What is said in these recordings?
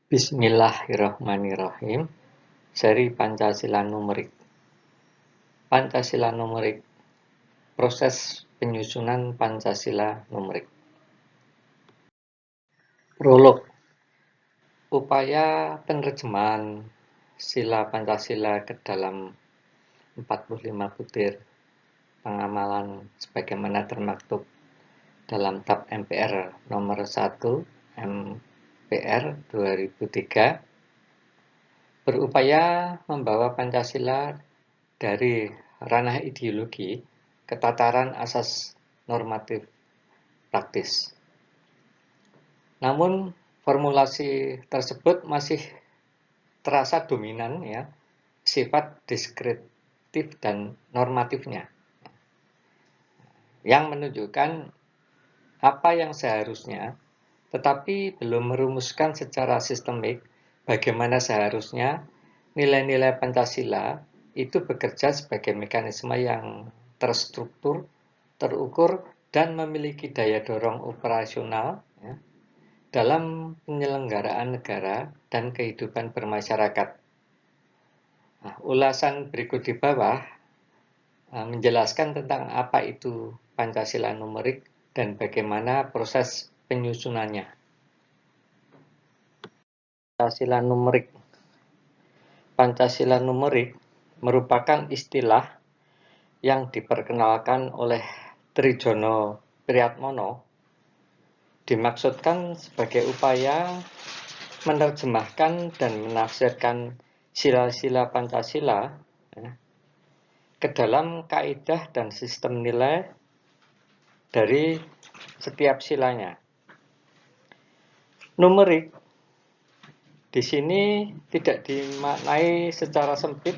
Bismillahirrahmanirrahim. Seri Pancasila Numerik. Pancasila Numerik. Proses penyusunan Pancasila Numerik. Prolog. Upaya penerjemahan sila Pancasila ke dalam 45 butir pengamalan sebagaimana termaktub dalam Tab MPR nomor 1 MPR 2003 berupaya membawa Pancasila dari ranah ideologi ke tataran asas normatif praktis. Namun formulasi tersebut masih terasa dominan sifat deskriptif dan normatifnya, yang menunjukkan apa yang seharusnya, tetapi belum merumuskan secara sistemik bagaimana seharusnya nilai-nilai Pancasila itu bekerja sebagai mekanisme yang terstruktur, terukur, dan memiliki daya dorong operasional dalam penyelenggaraan negara dan kehidupan bermasyarakat. Nah, ulasan berikut di bawah menjelaskan tentang apa itu Pancasila Numerik dan bagaimana proses penyusunannya. Pancasila Numerik. Pancasila Numerik merupakan istilah yang diperkenalkan oleh Trijono Priatmono, dimaksudkan sebagai upaya menerjemahkan dan menafsirkan sila-sila Pancasila ke dalam kaidah dan sistem nilai dari setiap silanya. Numerik di sini tidak dimaknai secara sempit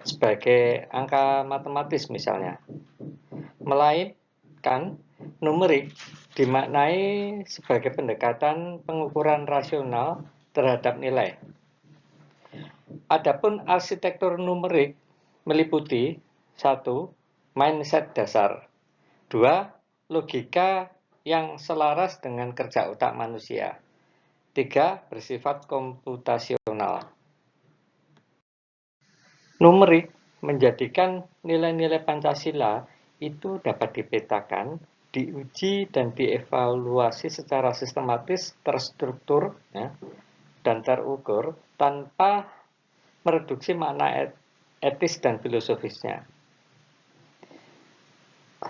sebagai angka matematis misalnya, melainkan numerik dimaknai sebagai pendekatan pengukuran rasional terhadap nilai. Adapun arsitektur numerik meliputi 1. Mindset dasar, 2. Logika yang selaras dengan kerja otak manusia, 3. Bersifat komputasional. Numerik menjadikan nilai-nilai Pancasila itu dapat dipetakan, diuji, dan dievaluasi secara sistematis, terstruktur, dan terukur tanpa mereduksi makna etis dan filosofisnya.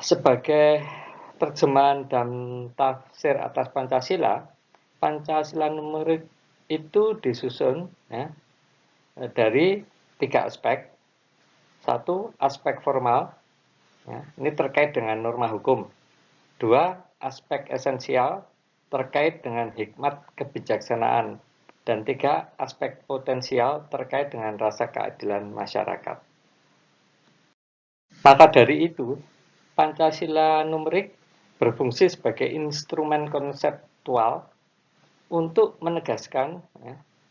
Sebagai terjemahan dan tafsir atas Pancasila, Pancasila Numerik itu disusun dari 3 aspek. 1. Aspek formal, ini terkait dengan norma hukum. 2. Aspek esensial, terkait dengan hikmat kebijaksanaan. Dan 3. Aspek potensial, terkait dengan rasa keadilan masyarakat. Maka dari itu, Pancasila Numerik berfungsi sebagai instrumen konseptual untuk menegaskan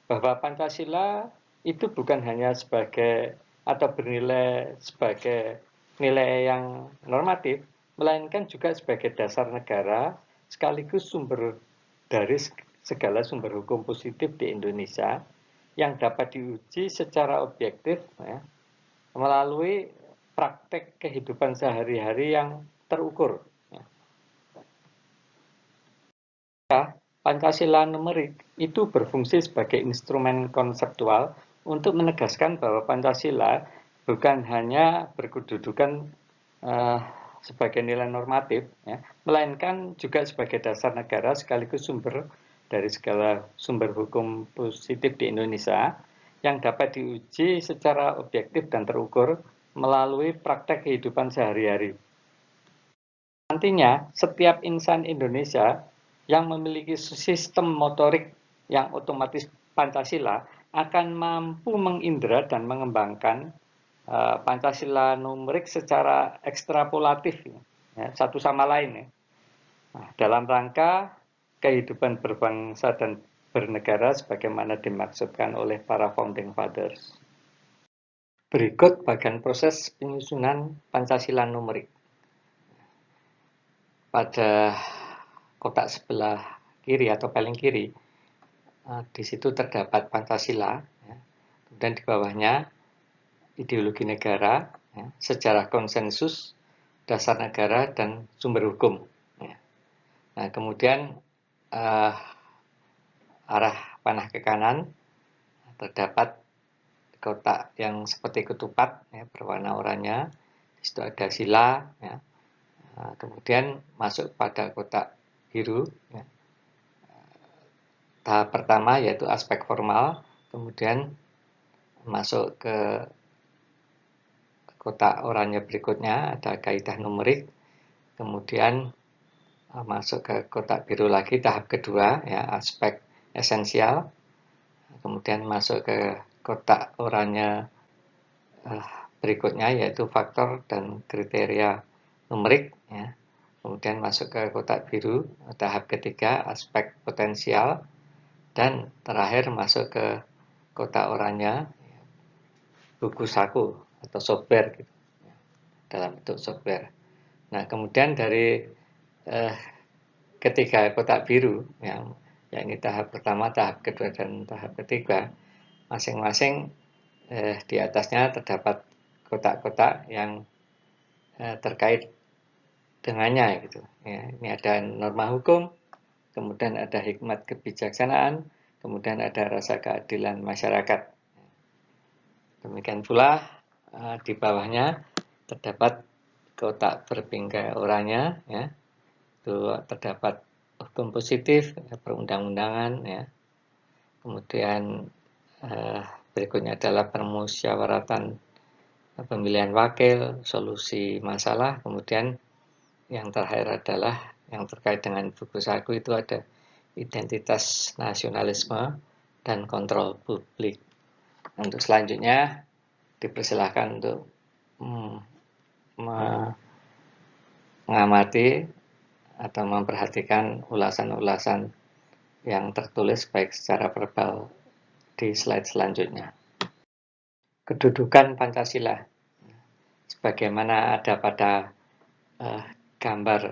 bahwa Pancasila itu bukan hanya sebagai atau bernilai sebagai nilai yang normatif, melainkan juga sebagai dasar negara sekaligus sumber dari segala sumber hukum positif di Indonesia yang dapat diuji secara objektif melalui praktek kehidupan sehari-hari yang terukur. Pancasila Numerik itu berfungsi sebagai instrumen konseptual untuk menegaskan bahwa Pancasila bukan hanya berkedudukan sebagai nilai normatif, melainkan juga sebagai dasar negara sekaligus sumber dari segala sumber hukum positif di Indonesia yang dapat diuji secara objektif dan terukur melalui praktek kehidupan sehari-hari. Nantinya, setiap insan Indonesia yang memiliki sistem motorik yang otomatis Pancasila akan mampu mengindra dan mengembangkan Pancasila Numerik secara ekstrapolatif satu sama lain dalam rangka kehidupan berbangsa dan bernegara sebagaimana dimaksudkan oleh para founding fathers. Berikut bagian proses penyusunan Pancasila Numerik. Pada kotak sebelah kiri atau paling kiri Di situ terdapat Pancasila, ya. Kemudian di bawahnya ideologi negara, ya, sejarah konsensus, dasar negara, dan sumber hukum. Ya. Nah, kemudian arah panah ke kanan terdapat kotak yang seperti ketupat, ya, berwarna oranye. Di situ ada sila, ya. Kemudian masuk pada kotak biru, ya. Tahap pertama yaitu aspek formal, kemudian masuk ke kotak oranye berikutnya ada kaidah numerik, kemudian masuk ke kotak biru lagi tahap kedua, ya, aspek esensial, kemudian masuk ke kotak oranye berikutnya yaitu faktor dan kriteria numerik, ya. Kemudian masuk ke kotak biru tahap ketiga aspek potensial, dan terakhir masuk ke kotak oranye buku saku atau software gitu, dalam bentuk software. Nah, kemudian dari ketiga kotak biru yang ini tahap pertama, tahap kedua, dan tahap ketiga, masing-masing di atasnya terdapat kotak-kotak yang terkait dengannya gitu. Ya, ini ada norma hukum, kemudian ada hikmat kebijaksanaan, kemudian ada rasa keadilan masyarakat. Demikian pula di bawahnya terdapat kotak berpingkai oranye, ya. Itu terdapat hukum positif, ya, perundang-undangan, ya. Kemudian berikutnya adalah permusyawaratan pemilihan wakil, solusi masalah, kemudian yang terakhir adalah yang terkait dengan buku saku itu ada identitas nasionalisme dan kontrol publik. Untuk selanjutnya dipersilahkan untuk mengamati atau memperhatikan ulasan-ulasan yang tertulis baik secara verbal di slide selanjutnya. Kedudukan Pancasila sebagaimana ada pada gambar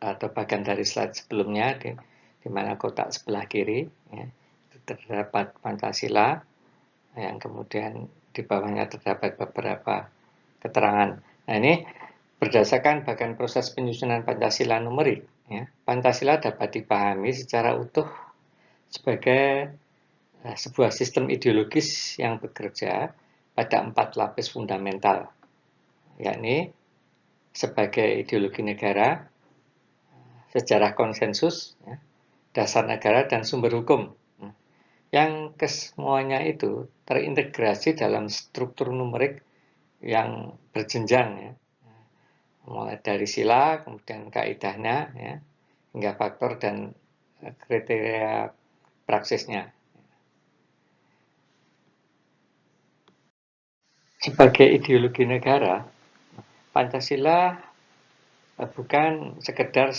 atau bagian dari slide sebelumnya, di mana kotak sebelah kiri, ya, itu terdapat Pancasila, yang kemudian di bawahnya terdapat beberapa keterangan. Nah, ini berdasarkan bagian proses penyusunan Pancasila numerik, ya, Pancasila dapat dipahami secara utuh sebagai sebuah sistem ideologis yang bekerja pada 4 lapis fundamental, yakni sebagai ideologi negara, sejarah konsensus, ya, dasar negara, dan sumber hukum, yang kesemuanya itu terintegrasi dalam struktur numerik yang berjenjang, ya, mulai dari sila, kemudian kaidahnya, ya, hingga faktor dan kriteria praksisnya. Sebagai ideologi negara, Pancasila bukan sekedar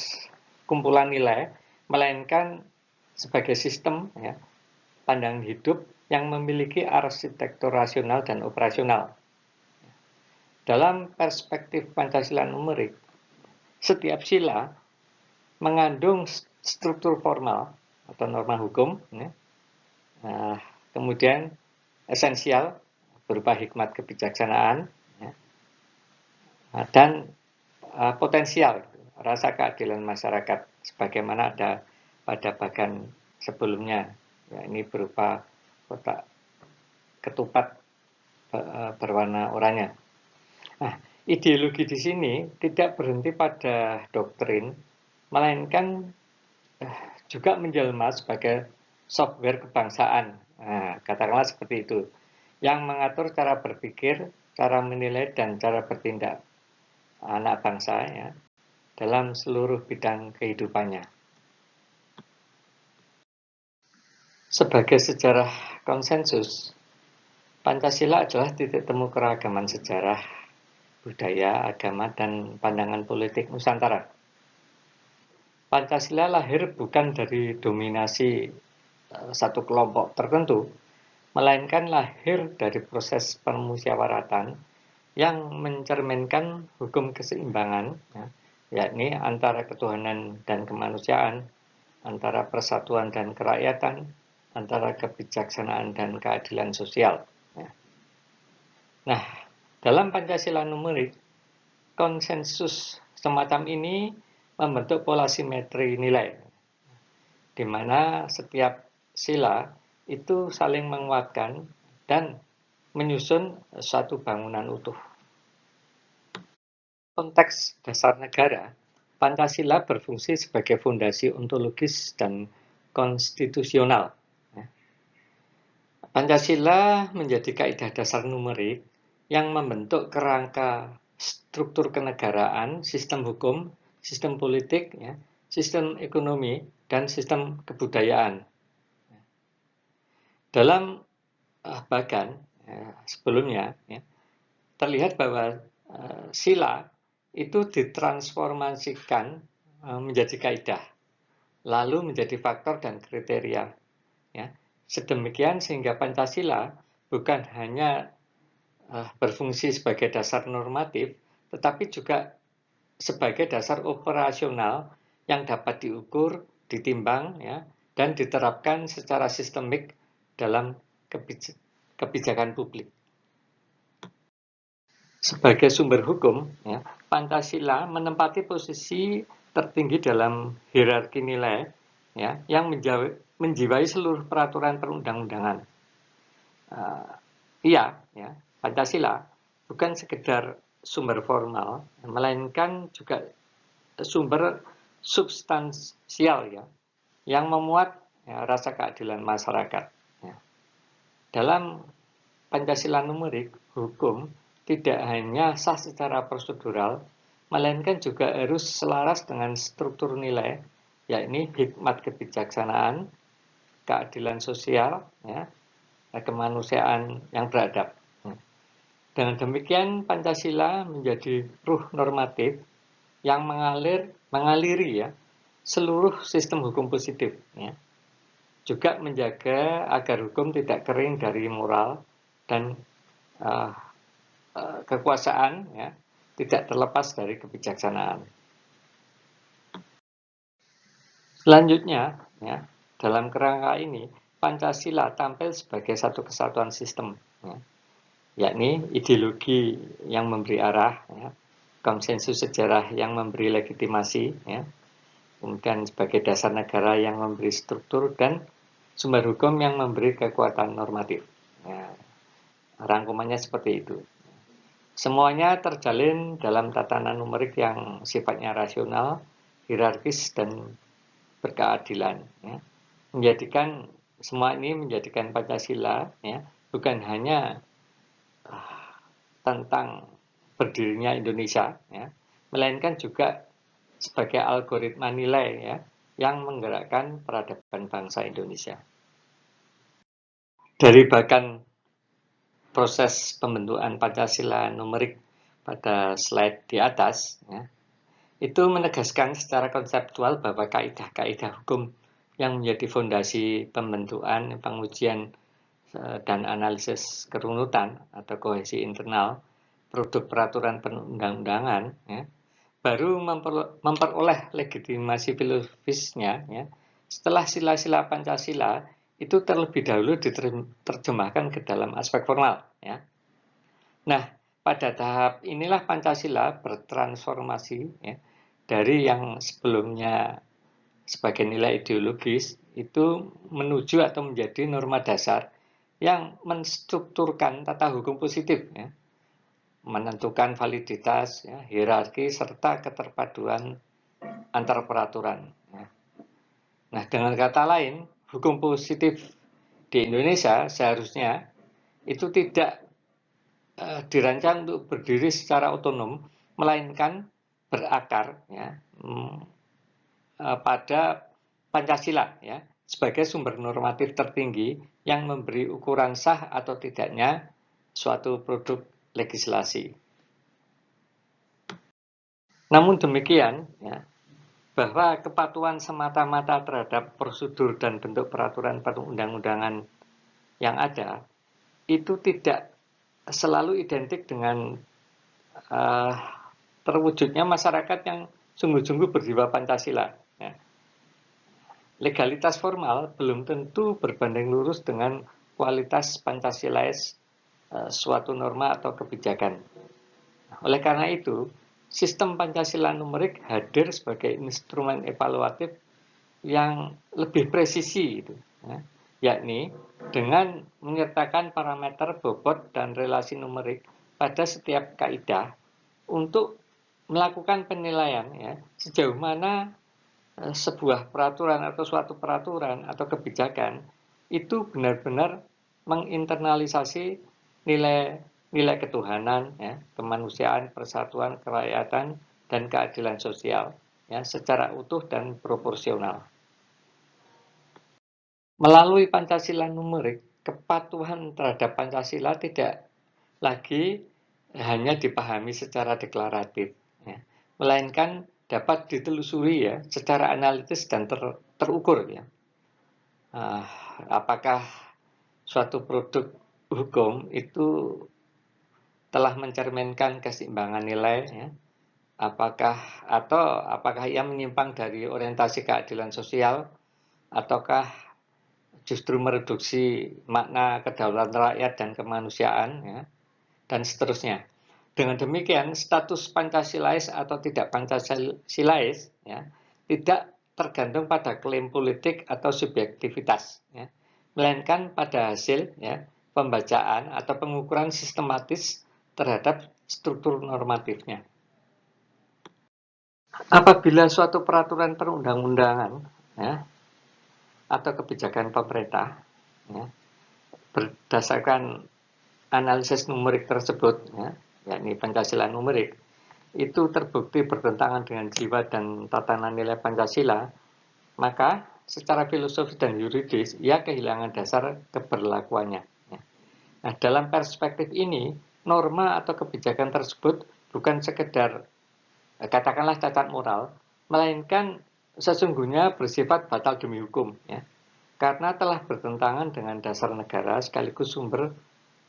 kumpulan nilai, melainkan sebagai sistem, ya, pandangan hidup yang memiliki arsitektur rasional dan operasional. Dalam perspektif Pancasila numerik, setiap sila mengandung struktur formal atau norma hukum, ya. Kemudian esensial berupa hikmat kebijaksanaan, ya, dan potensial rasa keadilan masyarakat sebagaimana ada pada bagian sebelumnya, ya, ini berupa kotak ketupat berwarna oranye. Nah, ideologi di sini tidak berhenti pada doktrin, melainkan juga menjelma sebagai software kebangsaan. Nah, katakanlah seperti itu, yang mengatur cara berpikir, cara menilai, dan cara bertindak anak bangsa, ya, dalam seluruh bidang kehidupannya. Sebagai sejarah konsensus, Pancasila adalah titik temu keragaman sejarah, budaya, agama, dan pandangan politik Nusantara. Pancasila lahir bukan dari dominasi satu kelompok tertentu, melainkan lahir dari proses permusyawaratan yang mencerminkan hukum keseimbangan, ya, yakni antara ketuhanan dan kemanusiaan, antara persatuan dan kerakyatan, antara kebijaksanaan dan keadilan sosial. Nah, dalam Pancasila numerik, konsensus semacam ini membentuk pola simetri nilai, di mana setiap sila itu saling menguatkan dan menyusun suatu bangunan utuh. Konteks dasar negara, Pancasila berfungsi sebagai fondasi ontologis dan konstitusional. Pancasila menjadi kaidah dasar numerik yang membentuk kerangka struktur kenegaraan, sistem hukum, sistem politik, sistem ekonomi, dan sistem kebudayaan. Dalam bahkan sebelumnya terlihat bahwa sila itu ditransformasikan menjadi kaidah, lalu menjadi faktor dan kriteria. Sedemikian sehingga Pancasila bukan hanya berfungsi sebagai dasar normatif, tetapi juga sebagai dasar operasional yang dapat diukur, ditimbang, dan diterapkan secara sistemik dalam kebijakan publik. Sebagai sumber hukum, Pancasila menempati posisi tertinggi dalam hierarki nilai, yang menjiwai seluruh peraturan perundang-undangan. Pancasila bukan sekedar sumber formal, melainkan juga sumber substansial yang memuat rasa keadilan masyarakat. Dalam Pancasila numerik, hukum tidak hanya sah secara prosedural, melainkan juga harus selaras dengan struktur nilai, yakni hikmat kebijaksanaan, keadilan sosial, kemanusiaan yang beradab. Dengan demikian Pancasila menjadi ruh normatif yang mengaliri seluruh sistem hukum positif. Juga menjaga agar hukum tidak kering dari moral dan kekuasaan tidak terlepas dari kebijaksanaan. Selanjutnya, dalam kerangka ini Pancasila tampil sebagai satu kesatuan sistem, yakni ideologi yang memberi arah, konsensus sejarah yang memberi legitimasi, kemudian sebagai dasar negara yang memberi struktur, dan sumber hukum yang memberi kekuatan normatif. Rangkumannya seperti itu. Semuanya terjalin dalam tatanan numerik yang sifatnya rasional, hierarkis, dan berkeadilan. Semua ini menjadikan Pancasila bukan hanya tentang berdirinya Indonesia, melainkan juga sebagai algoritma nilai yang menggerakkan peradaban bangsa Indonesia. Dari bahkan proses pembentukan Pancasila numerik pada slide di atas, itu menegaskan secara konseptual bahwa kaidah-kaidah hukum yang menjadi fondasi pembentukan, pengujian, dan analisis kerunutan atau kohesi internal produk peraturan perundang-undangan baru memperoleh legitimasi filosofisnya setelah sila-sila Pancasila itu terlebih dahulu diterjemahkan ke dalam aspek formal. Nah, pada tahap inilah Pancasila bertransformasi dari yang sebelumnya sebagai nilai ideologis itu menuju atau menjadi norma dasar yang menstrukturkan tata hukum positif, menentukan validitas, hierarki, serta keterpaduan antar peraturan. Nah, dengan kata lain, hukum positif di Indonesia seharusnya itu tidak dirancang untuk berdiri secara otonom, melainkan berakar pada Pancasila sebagai sumber normatif tertinggi yang memberi ukuran sah atau tidaknya suatu produk legislasi. Namun demikian, bahwa kepatuhan semata-mata terhadap prosedur dan bentuk peraturan perundang-undangan yang ada itu tidak selalu identik dengan terwujudnya masyarakat yang sungguh-sungguh berjiwa Pancasila. legalitas formal belum tentu berbanding lurus dengan kualitas Pancasilais suatu norma atau kebijakan. Oleh karena itu, sistem Pancasila numerik hadir sebagai instrumen evaluatif yang lebih presisi, yakni dengan menyertakan parameter bobot dan relasi numerik pada setiap kaidah untuk melakukan penilaian sejauh mana sebuah peraturan atau suatu peraturan atau kebijakan itu benar-benar menginternalisasi nilai nilai ketuhanan, kemanusiaan, persatuan, kerakyatan, dan keadilan sosial secara utuh dan proporsional. Melalui Pancasila numerik, kepatuhan terhadap Pancasila tidak lagi hanya dipahami secara deklaratif, melainkan dapat ditelusuri secara analitis dan terukur. Apakah suatu produk hukum itu telah mencerminkan keseimbangan nilai, apakah ia menyimpang dari orientasi keadilan sosial, ataukah justru mereduksi makna kedaulatan rakyat dan kemanusiaan, dan seterusnya. Dengan demikian, status Pancasilais atau tidak Pancasilais tidak tergantung pada klaim politik atau subjektivitas, melainkan pada hasil pembacaan atau pengukuran sistematis terhadap struktur normatifnya. Apabila suatu peraturan perundang-undangan atau kebijakan pemerintah berdasarkan analisis numerik tersebut, yakni Pancasila numerik, itu terbukti bertentangan dengan jiwa dan tatanan nilai Pancasila, maka secara filosofis dan yuridis ia kehilangan dasar keberlakuannya. Nah, dalam perspektif ini, norma atau kebijakan tersebut bukan sekedar katakanlah cacat moral, melainkan sesungguhnya bersifat batal demi hukum, karena telah bertentangan dengan dasar negara sekaligus sumber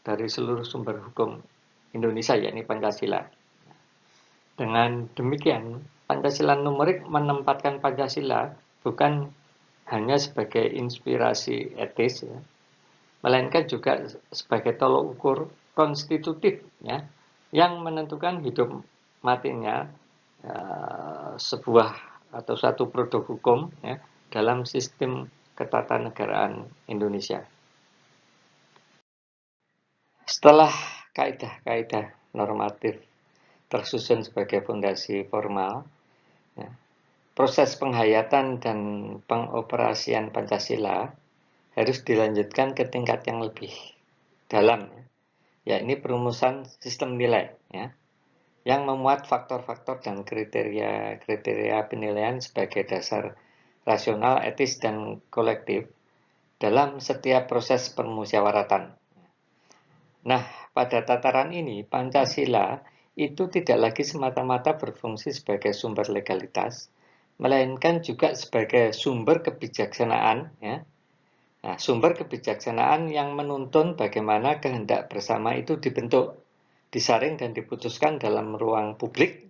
dari seluruh sumber hukum Indonesia, yakni Pancasila. Dengan demikian, Pancasila numerik menempatkan Pancasila bukan hanya sebagai inspirasi etis, melainkan juga sebagai tolok ukur konstitutif, yang menentukan hidup matinya sebuah atau satu produk hukum dalam sistem ketatanegaraan Indonesia. Setelah kaidah-kaidah normatif tersusun sebagai fondasi formal, proses penghayatan dan pengoperasian Pancasila harus dilanjutkan ke tingkat yang lebih dalam, yakni perumusan sistem nilai, yang memuat faktor-faktor dan kriteria penilaian sebagai dasar rasional, etis, dan kolektif dalam setiap proses permusyawaratan. Nah, pada tataran ini, Pancasila itu tidak lagi semata-mata berfungsi sebagai sumber legalitas, melainkan juga sebagai sumber kebijaksanaan, Nah, sumber kebijaksanaan yang menuntun bagaimana kehendak bersama itu dibentuk, disaring dan diputuskan dalam ruang publik,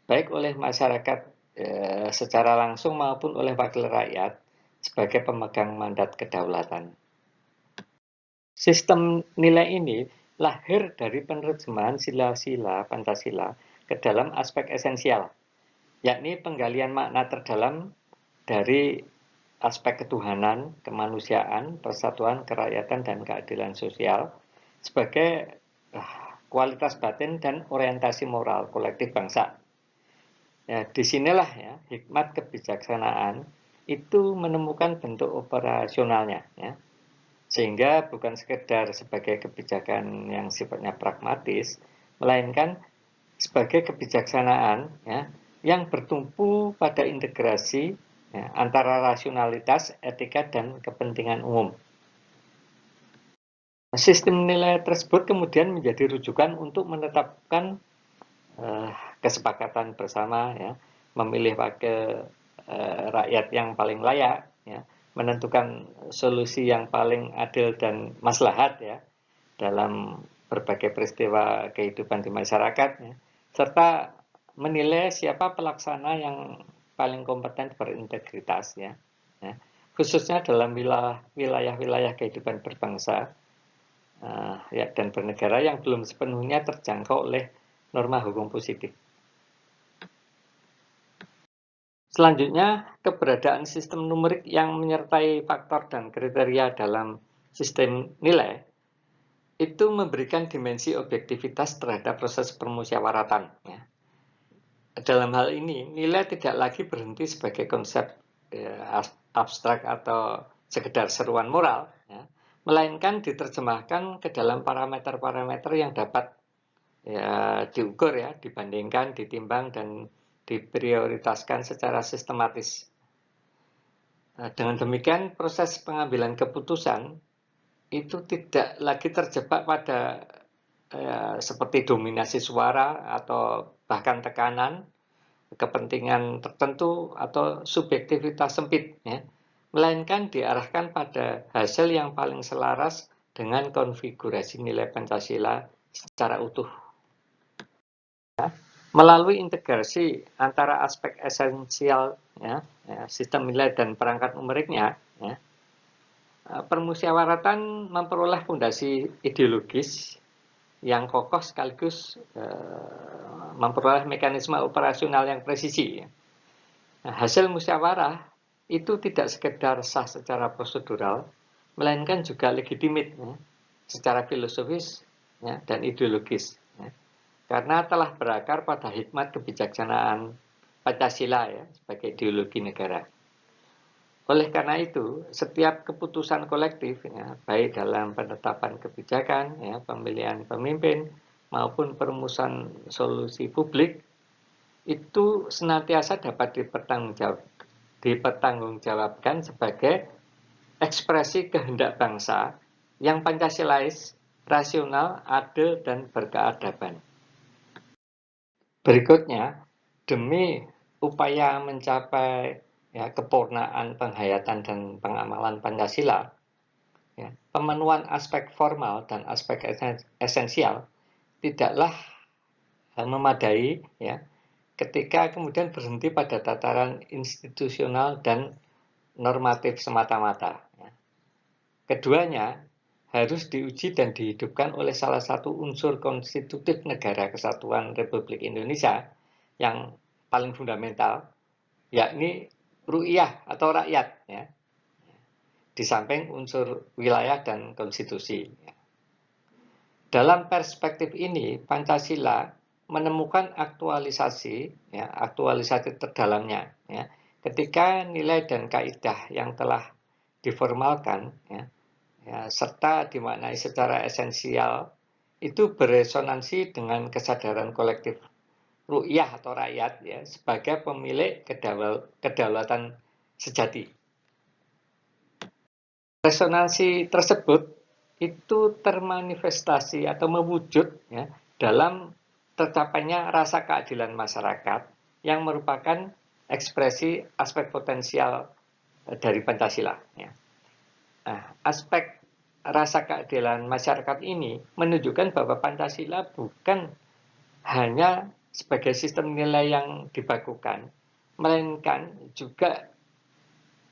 baik oleh masyarakat secara langsung maupun oleh wakil rakyat sebagai pemegang mandat kedaulatan. Sistem nilai ini lahir dari penerjemahan sila-sila Pancasila ke dalam aspek esensial, yakni penggalian makna terdalam dari aspek ketuhanan, kemanusiaan, persatuan, kerakyatan, dan keadilan sosial sebagai kualitas batin dan orientasi moral kolektif bangsa. Disinilah hikmat kebijaksanaan itu menemukan bentuk operasionalnya, sehingga bukan sekedar sebagai kebijakan yang sifatnya pragmatis, melainkan sebagai kebijaksanaan yang bertumpu pada integrasi antara rasionalitas, etika, dan kepentingan umum. Sistem nilai tersebut kemudian menjadi rujukan untuk menetapkan kesepakatan bersama, memilih wakil rakyat yang paling layak, menentukan solusi yang paling adil dan maslahat dalam berbagai peristiwa kehidupan di masyarakat, serta menilai siapa pelaksana yang paling kompeten berintegritas. ya, khususnya dalam wilayah-wilayah kehidupan berbangsa ya, dan bernegara yang belum sepenuhnya terjangkau oleh norma hukum positif. Selanjutnya, keberadaan sistem numerik yang menyertai faktor dan kriteria dalam sistem nilai itu memberikan dimensi objektivitas terhadap proses permusyawaratan. Ya. Dalam hal ini, nilai tidak lagi berhenti sebagai konsep ya, abstrak atau sekedar seruan moral, ya, melainkan diterjemahkan ke dalam parameter-parameter yang dapat ya, diukur, ya, dibandingkan, ditimbang, dan diprioritaskan secara sistematis. Dengan demikian, proses pengambilan keputusan itu tidak lagi terjebak pada seperti dominasi suara atau bahkan tekanan, kepentingan tertentu atau subjektivitas sempit, ya, melainkan diarahkan pada hasil yang paling selaras dengan konfigurasi nilai Pancasila secara utuh. Ya. Melalui integrasi antara aspek esensial ya, sistem nilai dan perangkat numeriknya, ya, permusyawaratan memperoleh fondasi ideologis yang kokoh sekaligus memperoleh mekanisme operasional yang presisi. Nah, hasil musyawarah itu tidak sekedar sah secara prosedural, melainkan juga legitimit ya, secara filosofis ya, dan ideologis. Ya. Karena telah berakar pada hikmat kebijaksanaan Pancasila ya, sebagai ideologi negara. Oleh karena itu, setiap keputusan kolektif, ya, baik dalam penetapan kebijakan, ya, pemilihan pemimpin, maupun perumusan solusi publik, itu senantiasa dapat dipertanggungjawabkan sebagai ekspresi kehendak bangsa yang Pancasilais, rasional, adil, dan berkeadaban. Berikutnya, demi upaya mencapai ya, kepurnaan penghayatan dan pengamalan Pancasila, ya, pemenuhan aspek formal dan aspek esensial tidaklah memadai ya, ketika kemudian berhenti pada tataran institusional dan normatif semata-mata. Ya. Keduanya harus diuji dan dihidupkan oleh salah satu unsur konstitutif Negara Kesatuan Republik Indonesia yang paling fundamental, yakni ru'iyah atau rakyat, ya, di samping unsur wilayah dan konstitusi. Dalam perspektif ini, Pancasila menemukan aktualisasi, ya, aktualisasi terdalamnya, ya, ketika nilai dan kaidah yang telah diformalkan, ya, serta dimaknai secara esensial itu beresonansi dengan kesadaran kolektif ru'yah atau rakyat ya, sebagai pemilik kedaulatan sejati. Resonansi tersebut itu termanifestasi atau mewujud ya, dalam tercapainya rasa keadilan masyarakat yang merupakan ekspresi aspek potensial dari Pancasila. Ya. Nah, aspek rasa keadilan masyarakat ini menunjukkan bahwa Pancasila bukan hanya sebagai sistem nilai yang dibakukan, melainkan juga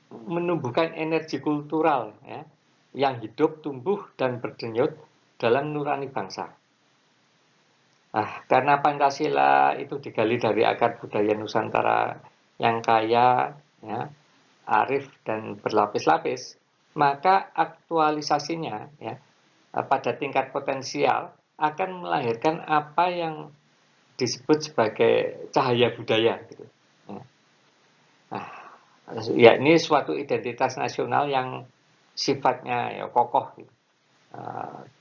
menumbuhkan energi kultural ya, yang hidup, tumbuh, dan berdenyut dalam nurani bangsa. Nah, karena Pancasila itu digali dari akar budaya Nusantara yang kaya, ya, arif, dan berlapis-lapis, maka aktualisasinya ya, pada tingkat potensial akan melahirkan apa yang disebut sebagai cahaya budaya. Gitu. Nah, ya ini suatu identitas nasional yang sifatnya ya, kokoh, gitu.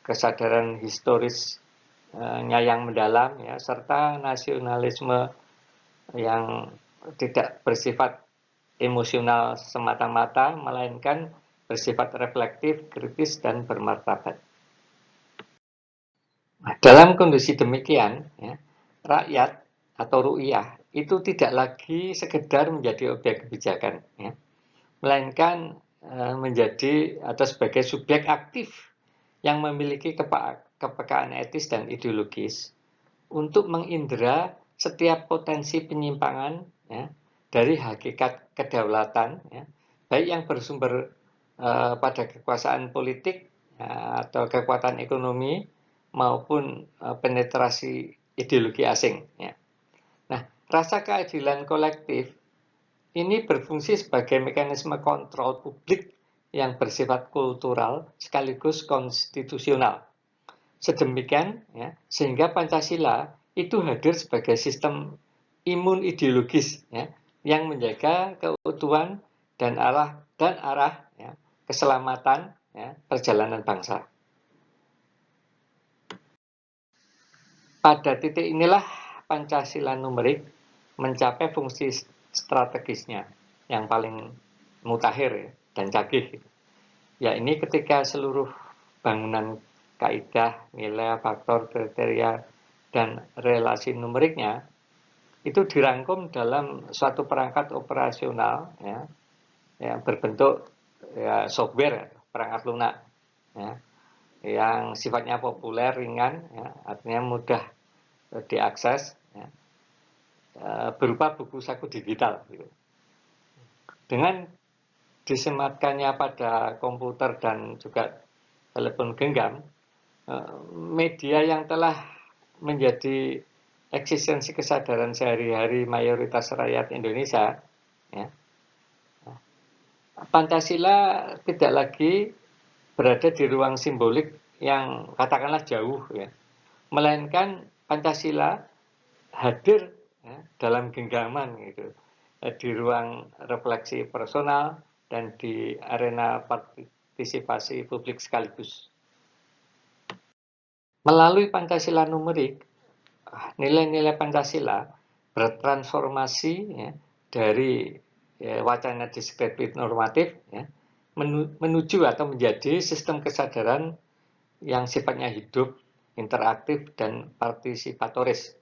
Kesadaran historisnya yang mendalam, ya, serta nasionalisme yang tidak bersifat emosional semata-mata, melainkan bersifat reflektif, kritis, dan bermartabat. Nah, dalam kondisi demikian, ya, rakyat atau ru'iyah itu tidak lagi sekedar menjadi objek kebijakan, ya, melainkan menjadi atau sebagai subjek aktif yang memiliki kepekaan etis dan ideologis untuk mengindra setiap potensi penyimpangan ya, dari hakikat kedaulatan, ya, baik yang bersumber pada kekuasaan politik atau kekuatan ekonomi maupun penetrasi ideologi asing. Ya. Nah, rasa keadilan kolektif ini berfungsi sebagai mekanisme kontrol publik yang bersifat kultural sekaligus konstitusional. Sedemikian, ya, sehingga Pancasila itu hadir sebagai sistem imun ideologis, ya, yang menjaga keutuhan dan arah ya, keselamatan ya, perjalanan bangsa. Pada titik inilah Pancasila numerik mencapai fungsi strategisnya yang paling mutakhir ya, dan canggih. Ya ini ketika seluruh bangunan kaidah, nilai, faktor, kriteria, dan relasi numeriknya itu dirangkum dalam suatu perangkat operasional ya, yang berbentuk ya, software, perangkat lunak ya, yang sifatnya populer, ringan, ya, artinya mudah diakses, ya, berupa buku saku digital. Gitu. Dengan disematkannya pada komputer dan juga telepon genggam, media yang telah menjadi eksistensi kesadaran sehari-hari mayoritas rakyat Indonesia, ya, Pancasila tidak lagi berada di ruang simbolik yang katakanlah jauh, ya, melainkan Pancasila hadir ya, dalam genggaman gitu, di ruang refleksi personal dan di arena partisipasi publik sekaligus. Melalui Pancasila numerik, nilai-nilai Pancasila bertransformasi ya, dari ya, wacana deskriptif normatif ya, menuju atau menjadi sistem kesadaran yang sifatnya hidup, interaktif, dan partisipatoris.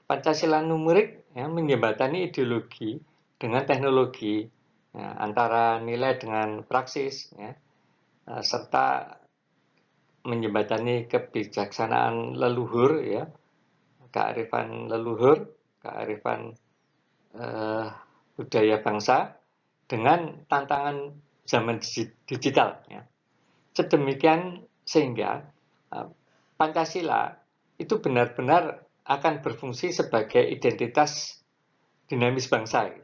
Pancasila numerik ya, menjembatani ideologi dengan teknologi ya, antara nilai dengan praksis ya, serta menjembatani kebijaksanaan leluhur ya, kearifan leluhur, kearifan budaya bangsa dengan tantangan zaman digital ya. Sedemikian sehingga Pancasila itu benar-benar akan berfungsi sebagai identitas dinamis bangsa,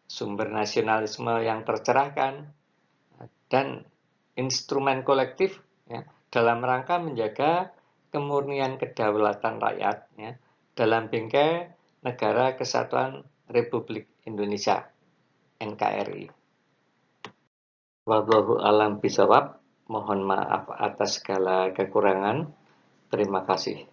sumber nasionalisme yang tercerahkan dan instrumen kolektif ya, dalam rangka menjaga kemurnian kedaulatan rakyat ya, dalam bingkai Negara Kesatuan Republik Indonesia (NKRI). Wallahu a'lam bishawab. Mohon maaf atas segala kekurangan. Terima kasih.